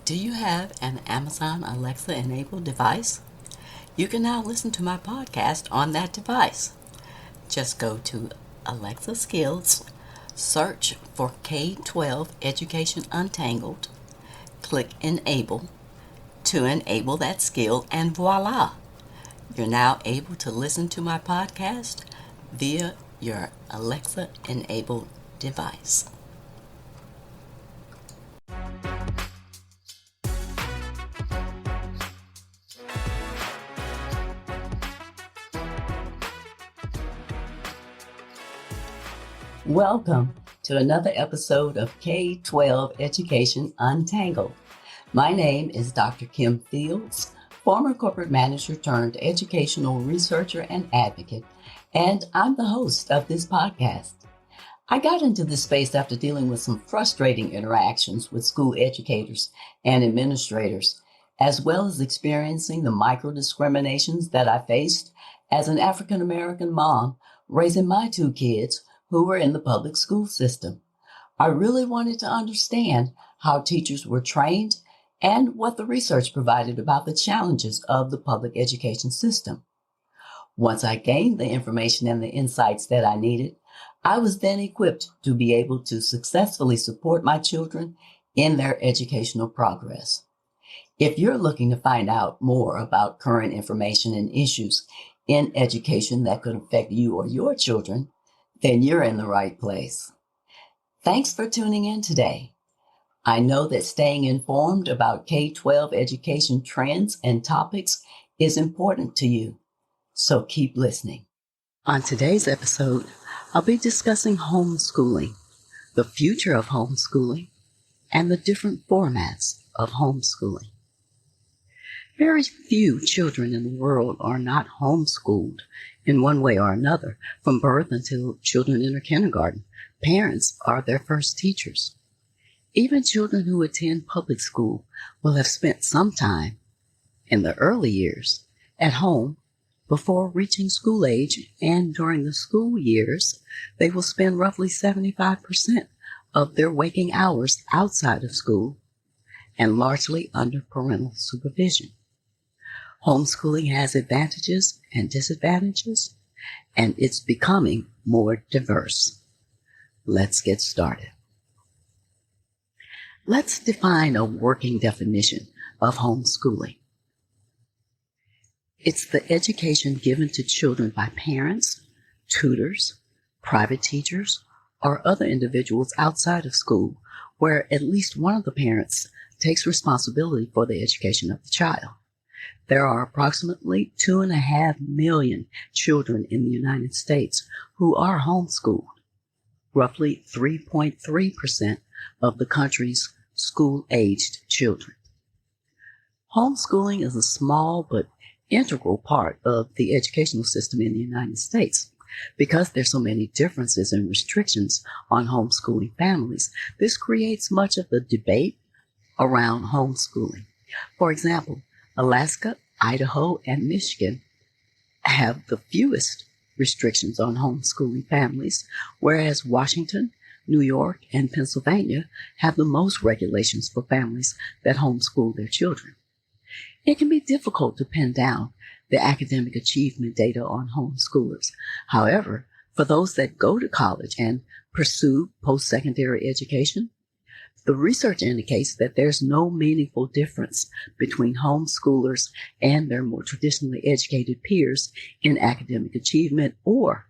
Do you have an Amazon Alexa enabled device? You can now listen to my podcast on that device. Just go to Alexa Skills, search for K-12 Education Untangled, click Enable to enable that skill, and voila! You're now able to listen to my podcast via your Alexa enabled device. Welcome to another episode of K-12 Education Untangled. My name is Dr. Kim Fields, former corporate manager turned educational researcher and advocate, and I'm the host of this podcast. I got into this space after dealing with some frustrating interactions with school educators and administrators, as well as experiencing the micro-discriminations that I faced as an African-American mom raising my two kids who were in the public school system. I really wanted to understand how teachers were trained and what the research provided about the challenges of the public education system. Once I gained the information and the insights that I needed, I was then equipped to be able to successfully support my children in their educational progress. If you're looking to find out more about current information and issues in education that could affect you or your children, then you're in the right place. Thanks for tuning in today. I know that staying informed about K-12 education trends and topics is important to you, so keep listening. On today's episode, I'll be discussing homeschooling, the future of homeschooling, and the different formats of homeschooling. Very few children in the world are not homeschooled in one way or another. From birth until children enter kindergarten, parents are their first teachers. Even children who attend public school will have spent some time in the early years at home before reaching school age, and during the school years, they will spend roughly 75% of their waking hours outside of school and largely under parental supervision. Homeschooling has advantages and disadvantages, and it's becoming more diverse. Let's get started. Let's define a working definition of homeschooling. It's the education given to children by parents, tutors, private teachers, or other individuals outside of school, where at least one of the parents takes responsibility for the education of the child. There are approximately 2.5 million children in the United States who are homeschooled, roughly 3.3% of the country's school-aged children. Homeschooling is a small but integral part of the educational system in the United States. Because there's so many differences and restrictions on homeschooling families, this creates much of the debate around homeschooling. For example, Alaska, Idaho, and Michigan have the fewest restrictions on homeschooling families, whereas Washington, New York, and Pennsylvania have the most regulations for families that homeschool their children. It can be difficult to pin down the academic achievement data on homeschoolers. However, for those that go to college and pursue post-secondary education, the research indicates that there's no meaningful difference between homeschoolers and their more traditionally educated peers in academic achievement or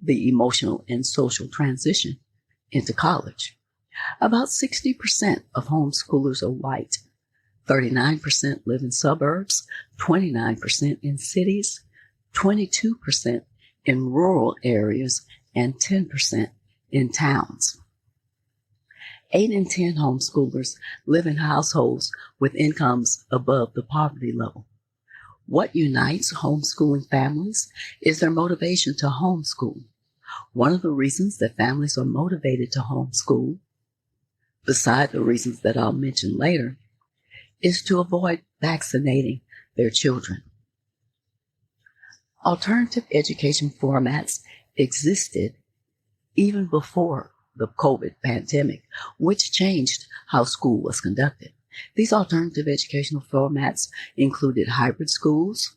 the emotional and social transition into college. About 60% of homeschoolers are white, 39% live in suburbs, 29% in cities, 22% in rural areas, and 10% in towns. 8 in 10 homeschoolers live in households with incomes above the poverty level. What unites homeschooling families is their motivation to homeschool. One of the reasons that families are motivated to homeschool, beside the reasons that I'll mention later, is to avoid vaccinating their children. Alternative education formats existed even before the COVID pandemic, which changed how school was conducted. These alternative educational formats included hybrid schools,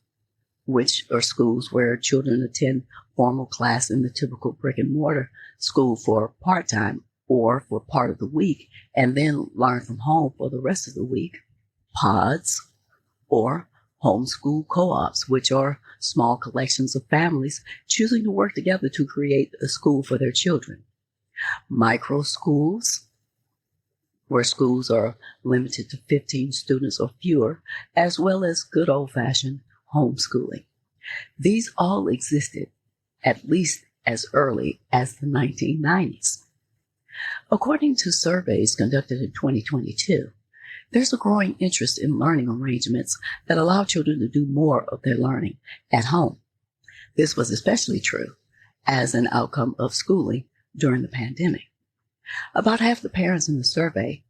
which are schools where children attend formal class in the typical brick and mortar school for part-time or for part of the week, and then learn from home for the rest of the week. Pods, or homeschool co-ops, which are small collections of families choosing to work together to create a school for their children. Micro schools, where schools are limited to 15 students or fewer, as well as good old-fashioned homeschooling. These all existed at least as early as the 1990s. According to surveys conducted in 2022, there's a growing interest in learning arrangements that allow children to do more of their learning at home. This was especially true as an outcome of schooling during the pandemic. About half the parents in the survey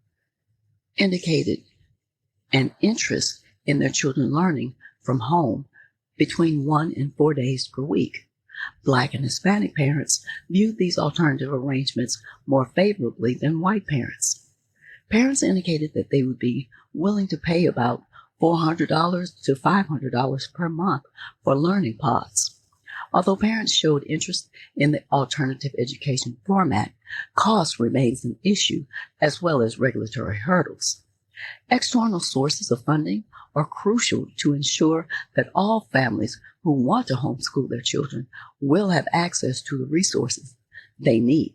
indicated an interest in their children learning from home between 1 and 4 days per week. Black and Hispanic parents viewed these alternative arrangements more favorably than white parents. Parents indicated that they would be willing to pay about $400 to $500 per month for learning pods. Although parents showed interest in the alternative education format, cost remains an issue as well as regulatory hurdles. External sources of funding are crucial to ensure that all families who want to homeschool their children will have access to the resources they need.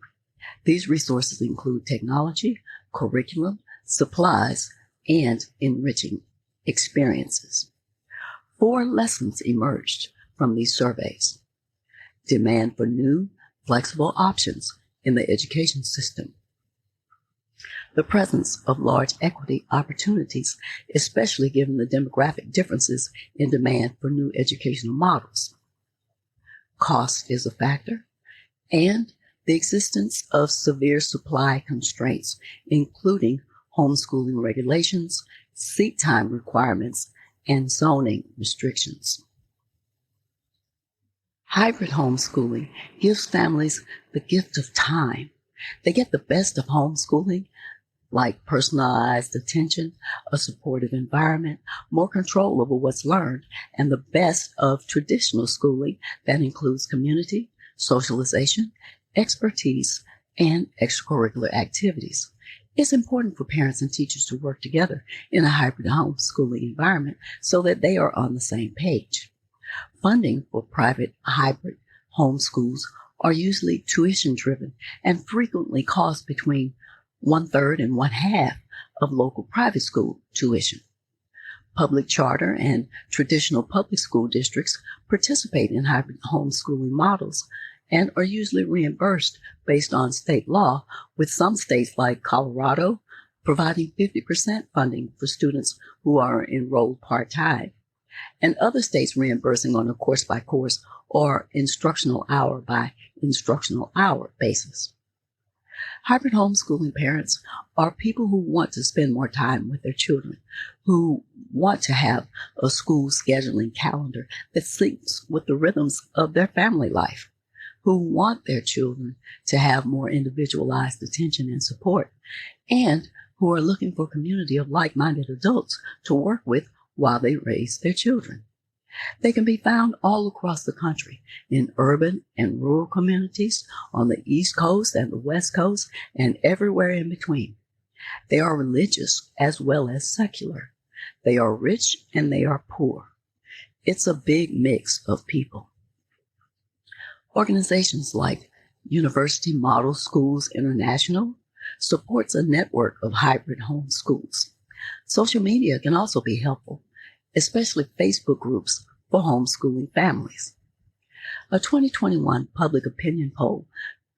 These resources include technology, curriculum, supplies, and enriching experiences. 4 lessons emerged from these surveys. Demand for new, flexible options in the education system. The presence of large equity opportunities, especially given the demographic differences in demand for new educational models. Cost is a factor, and the existence of severe supply constraints, including homeschooling regulations, seat time requirements, and zoning restrictions. Hybrid homeschooling gives families the gift of time. They get the best of homeschooling, like personalized attention, a supportive environment, more control over what's learned, and the best of traditional schooling that includes community, socialization, expertise, and extracurricular activities. It's important for parents and teachers to work together in a hybrid homeschooling environment so that they are on the same page. Funding for private hybrid homeschools are usually tuition-driven and frequently cost between 1/3 and 1/2 of local private school tuition. Public charter and traditional public school districts participate in hybrid homeschooling models and are usually reimbursed based on state law, with some states like Colorado providing 50% funding for students who are enrolled part-time, and other states reimbursing on a course-by-course or instructional hour by instructional hour basis. Hybrid homeschooling parents are people who want to spend more time with their children, who want to have a school scheduling calendar that syncs with the rhythms of their family life, who want their children to have more individualized attention and support, and who are looking for a community of like-minded adults to work with while they raise their children. They can be found all across the country, in urban and rural communities, on the East Coast and the West Coast, and everywhere in between. They are religious as well as secular. They are rich and they are poor. It's a big mix of people. Organizations like University Model Schools International supports a network of hybrid home schools. Social media can also be helpful, especially Facebook groups for homeschooling families. A 2021 public opinion poll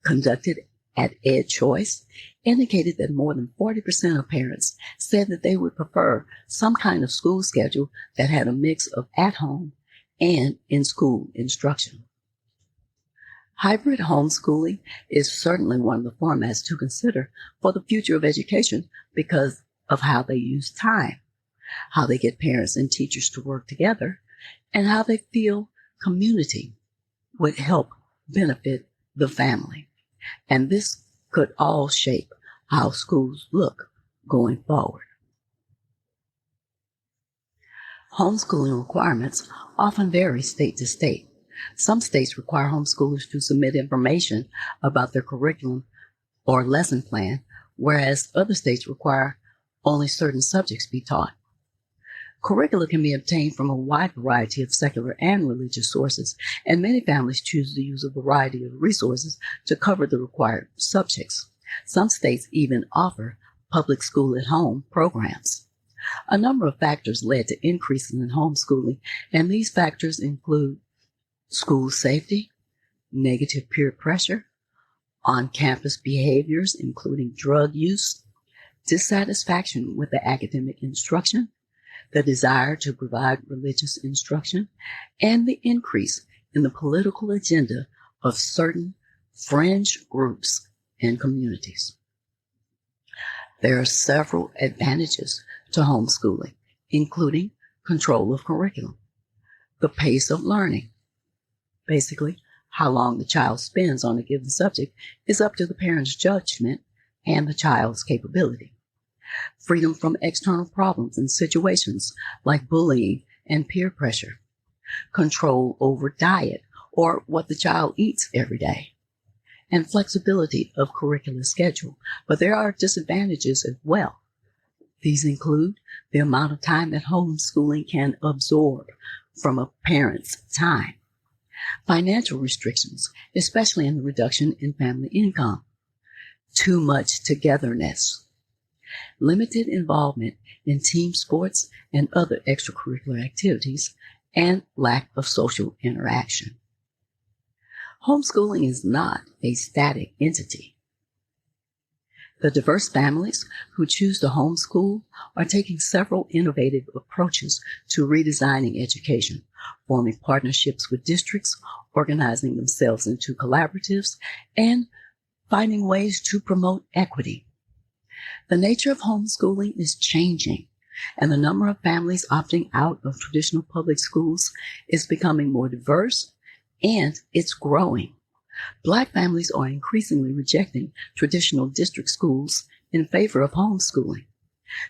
conducted at EdChoice indicated that more than 40% of parents said that they would prefer some kind of school schedule that had a mix of at-home and in-school instruction. Hybrid homeschooling is certainly one of the formats to consider for the future of education because of how they use time, how they get parents and teachers to work together, and how they feel community would help benefit the family. And this could all shape how schools look going forward. Homeschooling requirements often vary state to state. Some states require homeschoolers to submit information about their curriculum or lesson plan, whereas other states require only certain subjects be taught. Curricula can be obtained from a wide variety of secular and religious sources, and many families choose to use a variety of resources to cover the required subjects. Some states even offer public school at home programs. A number of factors led to increases in homeschooling, and these factors include school safety, negative peer pressure, on-campus behaviors including drug use, dissatisfaction with the academic instruction, the desire to provide religious instruction, and the increase in the political agenda of certain fringe groups and communities. There are several advantages to homeschooling, including control of curriculum, the pace of learning. Basically, how long the child spends on a given subject is up to the parent's judgment and the child's capability. Freedom from external problems and situations like bullying and peer pressure. Control over diet or what the child eats every day. And flexibility of curricular schedule. But there are disadvantages as well. These include the amount of time that homeschooling can absorb from a parent's time. Financial restrictions, especially in the reduction in family income. Too much togetherness. Limited involvement in team sports and other extracurricular activities, and lack of social interaction. Homeschooling is not a static entity. The diverse families who choose to homeschool are taking several innovative approaches to redesigning education, forming partnerships with districts, organizing themselves into collaboratives, and finding ways to promote equity. The nature of homeschooling is changing, and the number of families opting out of traditional public schools is becoming more diverse, and it's growing. Black families are increasingly rejecting traditional district schools in favor of homeschooling.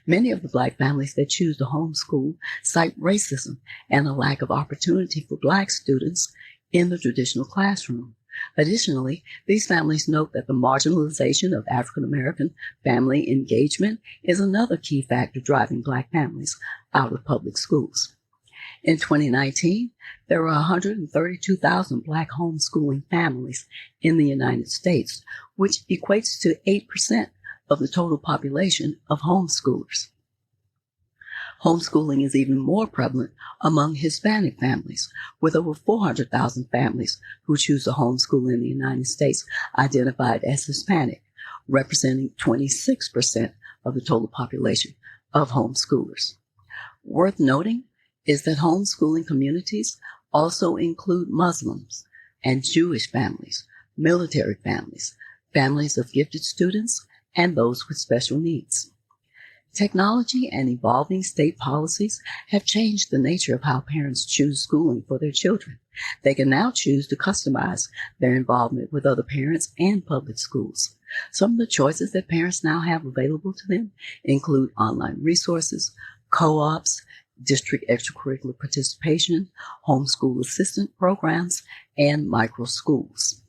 Many of the Black families that choose to homeschool cite racism and a lack of opportunity for Black students in the traditional classroom. Additionally, these families note that the marginalization of African American family engagement is another key factor driving Black families out of public schools. In 2019, there were 132,000 Black homeschooling families in the United States, which equates to 8% of the total population of homeschoolers. Homeschooling is even more prevalent among Hispanic families, with over 400,000 families who choose to homeschool in the United States identified as Hispanic, representing 26% of the total population of homeschoolers. Worth noting is that homeschooling communities also include Muslims and Jewish families, military families, families of gifted students, and those with special needs. Technology and evolving state policies have changed the nature of how parents choose schooling for their children. They can now choose to customize their involvement with other parents and public schools. Some of the choices that parents now have available to them include online resources, co-ops, district extracurricular participation, homeschool assistant programs, and micro schools.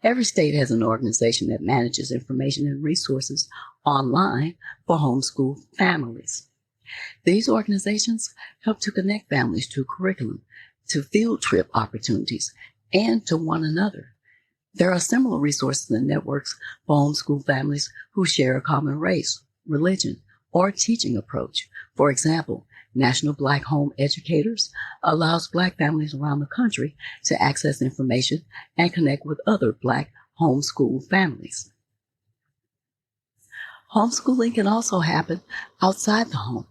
Every state has an organization that manages information and resources online for homeschool families. These organizations help to connect families to curriculum, to field trip opportunities, and to one another. There are similar resources and networks for homeschool families who share a common race, religion, or teaching approach. For example, National Black Home Educators allows Black families around the country to access information and connect with other Black homeschool families. Homeschooling can also happen outside the home.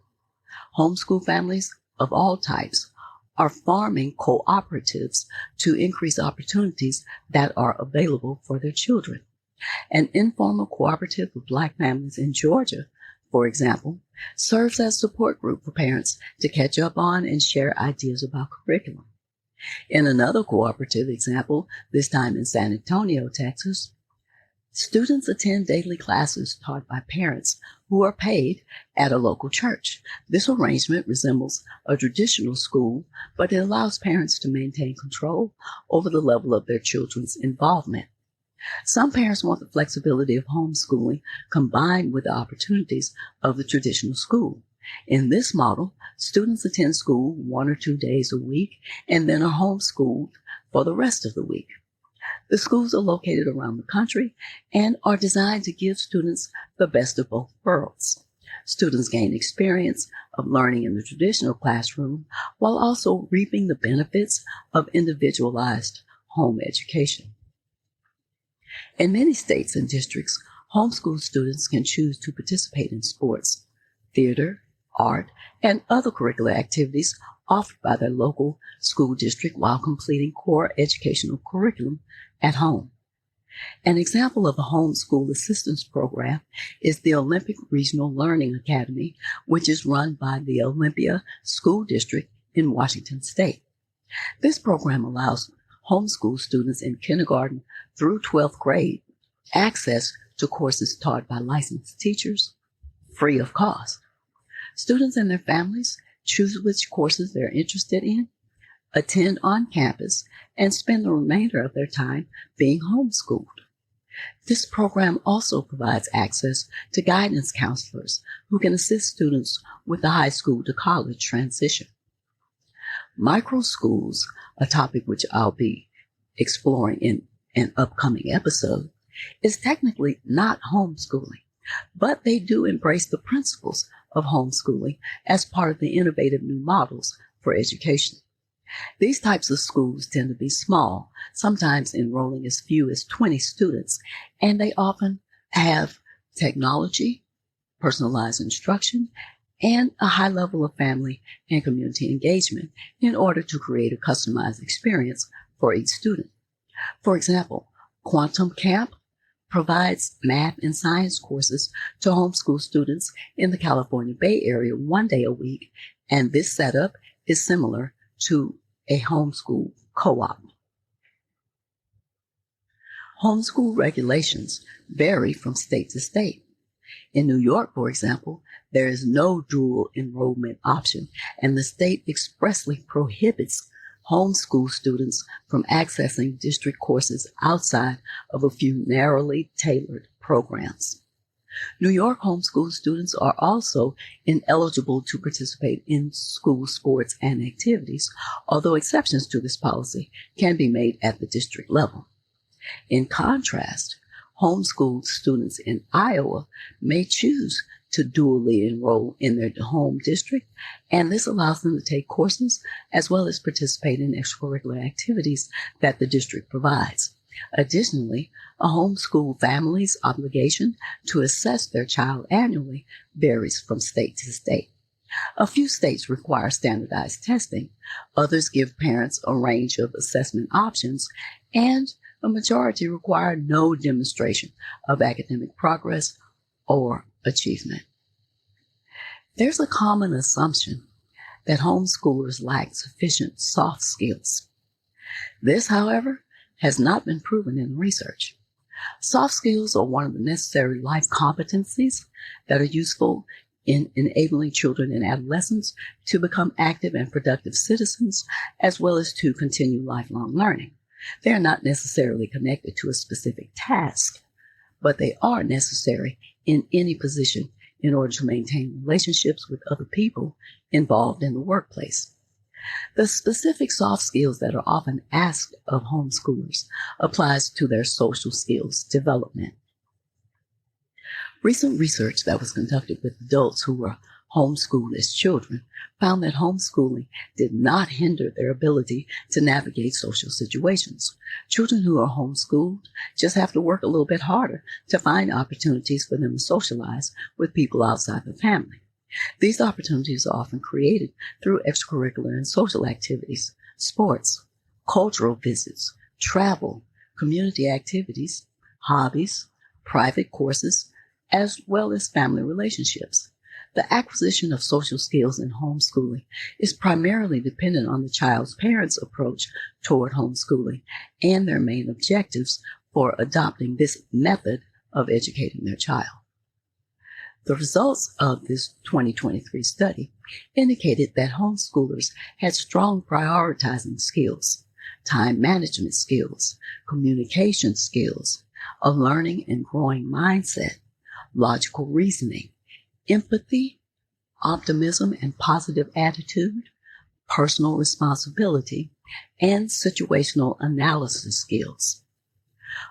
Homeschool families of all types are forming cooperatives to increase opportunities that are available for their children. An informal cooperative of Black families in Georgia, for example, serves as a support group for parents to catch up on and share ideas about curriculum. In another cooperative example, this time in San Antonio, Texas, Students attend daily classes taught by parents who are paid at a local church. This arrangement resembles a traditional school, but it allows parents to maintain control over the level of their children's involvement. Some parents want the flexibility of homeschooling combined with the opportunities of the traditional school. In this model, students attend school 1 or 2 days a week and then are homeschooled for the rest of the week. The schools are located around the country and are designed to give students the best of both worlds. Students gain experience of learning in the traditional classroom while also reaping the benefits of individualized home education. In many states and districts, homeschool students can choose to participate in sports, theater, art, and other curricular activities offered by their local school district while completing core educational curriculum at home. An example of a homeschool assistance program is the Olympic Regional Learning Academy, which is run by the Olympia School District in Washington State. This program allows homeschool students in kindergarten through 12th grade access to courses taught by licensed teachers free of cost. Students and their families choose which courses they're interested in, attend on campus, and spend the remainder of their time being homeschooled. This program also provides access to guidance counselors who can assist students with the high school to college transition. Micro schools, a topic which I'll be exploring in an upcoming episode, is technically not homeschooling, but they do embrace the principles of homeschooling as part of the innovative new models for education. These types of schools tend to be small, sometimes enrolling as few as 20 students, and they often have technology, personalized instruction, and a high level of family and community engagement in order to create a customized experience for each student. For example, Quantum Camp provides math and science courses to homeschool students in the California Bay Area 1 day a week, and this setup is similar to a homeschool co-op. Homeschool regulations vary from state to state. In New York, for example, there is no dual enrollment option, and the state expressly prohibits homeschool students from accessing district courses outside of a few narrowly tailored programs. New York homeschool students are also ineligible to participate in school sports and activities, although exceptions to this policy can be made at the district level. In contrast, homeschooled students in Iowa may choose to dually enroll in their home district, and this allows them to take courses as well as participate in extracurricular activities that the district provides. Additionally, a homeschool family's obligation to assess their child annually varies from state to state. A few states require standardized testing, others give parents a range of assessment options, and a majority require no demonstration of academic progress or achievement. There's a common assumption that homeschoolers lack sufficient soft skills. This, however, has not been proven in research. Soft skills are one of the necessary life competencies that are useful in enabling children and adolescents to become active and productive citizens, as well as to continue lifelong learning. They are not necessarily connected to a specific task, but they are necessary in any position in order to maintain relationships with other people involved in the workplace. The specific soft skills that are often asked of homeschoolers applies to their social skills development. Recent research that was conducted with adults who were homeschooled as children found that homeschooling did not hinder their ability to navigate social situations. Children who are homeschooled just have to work a little bit harder to find opportunities for them to socialize with people outside the family. These opportunities are often created through extracurricular and social activities, sports, cultural visits, travel, community activities, hobbies, private courses, as well as family relationships. The acquisition of social skills in homeschooling is primarily dependent on the child's parents' approach toward homeschooling and their main objectives for adopting this method of educating their child. The results of this 2023 study indicated that homeschoolers had strong prioritizing skills, time management skills, communication skills, a learning and growing mindset, logical reasoning, empathy, optimism and positive attitude, personal responsibility, and situational analysis skills.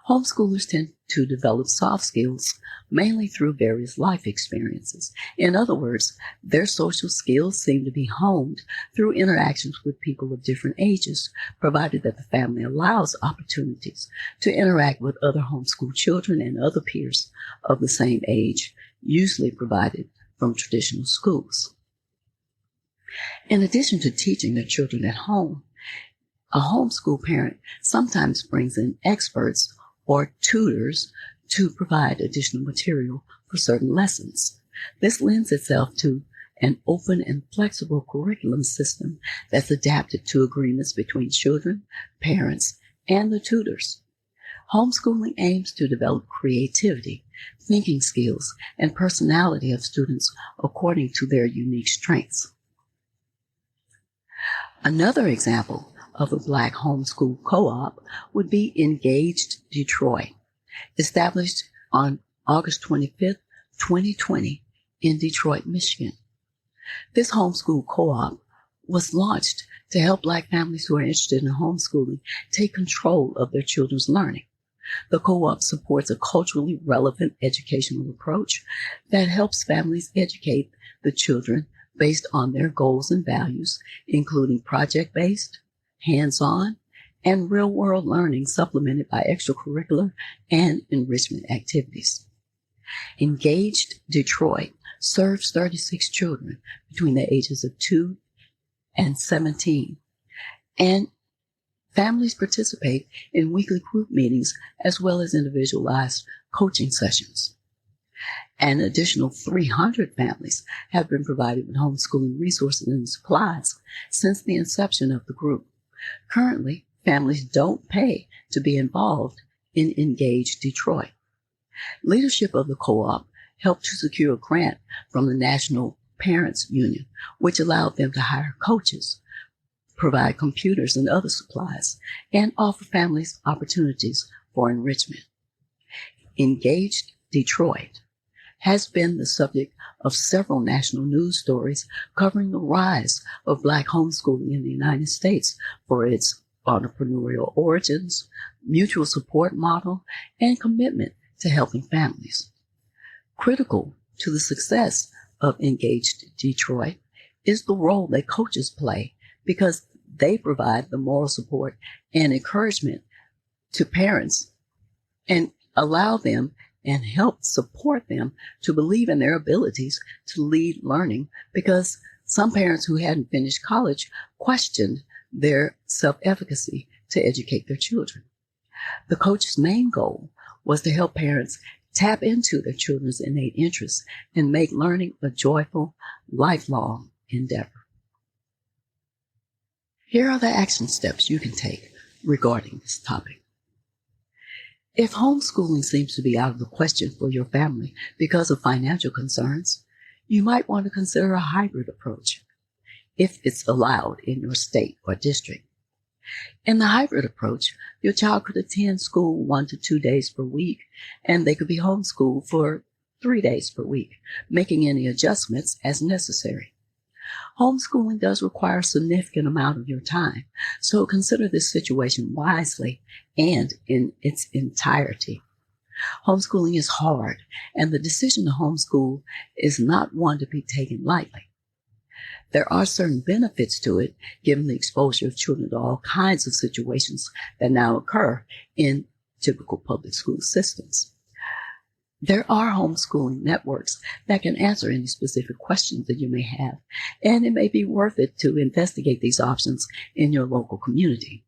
Homeschoolers tend to develop soft skills mainly through various life experiences. In other words, their social skills seem to be honed through interactions with people of different ages, provided that the family allows opportunities to interact with other homeschool children and other peers of the same age, usually provided from traditional schools. In addition to teaching their children at home, a homeschool parent sometimes brings in experts or tutors to provide additional material for certain lessons. This lends itself to an open and flexible curriculum system that's adapted to agreements between children, parents, and the tutors. Homeschooling aims to develop creativity, thinking skills, and personality of students according to their unique strengths. Another example of a Black homeschool co-op would be Engaged Detroit, established on August 25th, 2020 in Detroit, Michigan. This homeschool co-op was launched to help Black families who are interested in homeschooling take control of their children's learning. The co-op supports a culturally relevant educational approach that helps families educate the children based on their goals and values, including project-based, hands-on, and real-world learning supplemented by extracurricular and enrichment activities. Engaged Detroit serves 36 children between the ages of 2 and 17, and families participate in weekly group meetings as well as individualized coaching sessions. An additional 300 families have been provided with homeschooling resources and supplies since the inception of the group. Currently, families don't pay to be involved in Engage Detroit. Leadership of the co-op helped to secure a grant from the National Parents Union, which allowed them to hire coaches, provide computers and other supplies, and offer families opportunities for enrichment. Engaged Detroit has been the subject of several national news stories covering the rise of Black homeschooling in the United States for its entrepreneurial origins, mutual support model, and commitment to helping families. Critical to the success of Engaged Detroit is the role that coaches play because they provide the moral support and encouragement to parents and allow them and help support them to believe in their abilities to lead learning, because some parents who hadn't finished college questioned their self-efficacy to educate their children. The coach's main goal was to help parents tap into their children's innate interests and make learning a joyful, lifelong endeavor. Here are the action steps you can take regarding this topic. If homeschooling seems to be out of the question for your family because of financial concerns, you might want to consider a hybrid approach if it's allowed in your state or district. In the hybrid approach, your child could attend school 1 to 2 days per week, and they could be homeschooled for 3 days per week, making any adjustments as necessary. Homeschooling does require a significant amount of your time, so consider this situation wisely and in its entirety. Homeschooling is hard, and the decision to homeschool is not one to be taken lightly. There are certain benefits to it, given the exposure of children to all kinds of situations that now occur in typical public school systems. There are homeschooling networks that can answer any specific questions that you may have, and it may be worth it to investigate these options in your local community.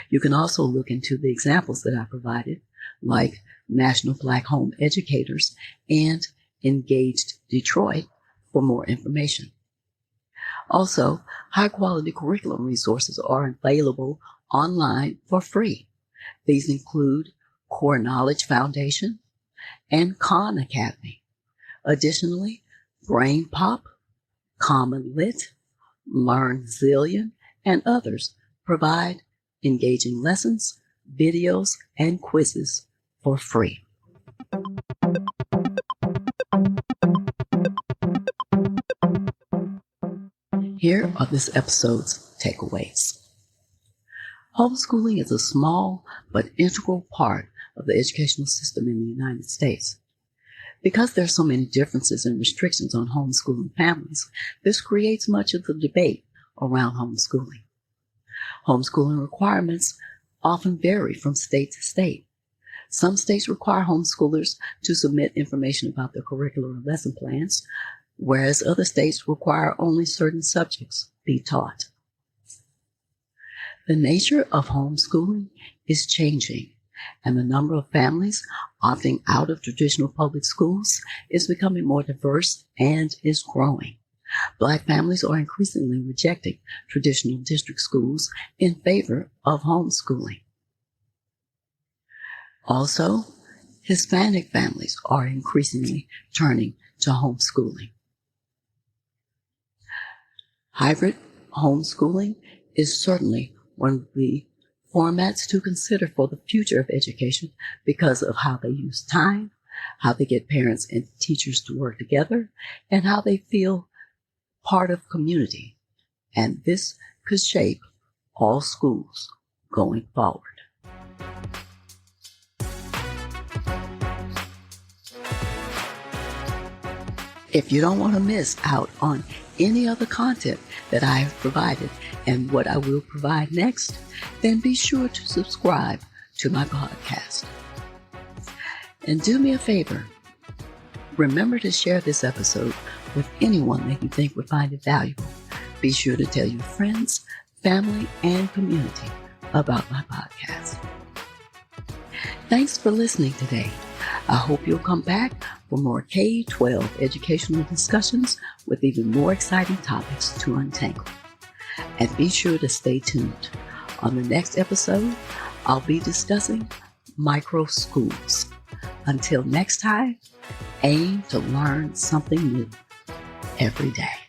You can also look into the examples that I provided, like National Black Home Educators and Engaged Detroit, for more information. Also, high-quality curriculum resources are available online for free. These include Core Knowledge Foundation, and Khan Academy. Additionally, Brain Pop, Common Lit, Learn Zillion, and others provide engaging lessons, videos, and quizzes for free. Here are this episode's takeaways. Homeschooling is a small but integral part of the educational system in the United States. Because there are so many differences and restrictions on homeschooling families, this creates much of the debate around homeschooling. Homeschooling requirements often vary from state to state. Some states require homeschoolers to submit information about their curricular and lesson plans, whereas other states require only certain subjects be taught. The nature of homeschooling is changing, and the number of families opting out of traditional public schools is becoming more diverse and is growing. Black families are increasingly rejecting traditional district schools in favor of homeschooling. Also, Hispanic families are increasingly turning to homeschooling. Hybrid homeschooling is certainly one of the formats to consider for the future of education because of how they use time, how they get parents and teachers to work together, and how they feel part of community. And this could shape all schools going forward. If you don't want to miss out on any other content that I have provided and what I will provide next, then be sure to subscribe to my podcast. And do me a favor, remember to share this episode with anyone that you think would find it valuable. Be sure to tell your friends, family, and community about my podcast. Thanks for listening today. I hope you'll come back for more K-12 educational discussions with even more exciting topics to untangle. And be sure to stay tuned. On the next episode, I'll be discussing micro schools. Until next time, aim to learn something new every day.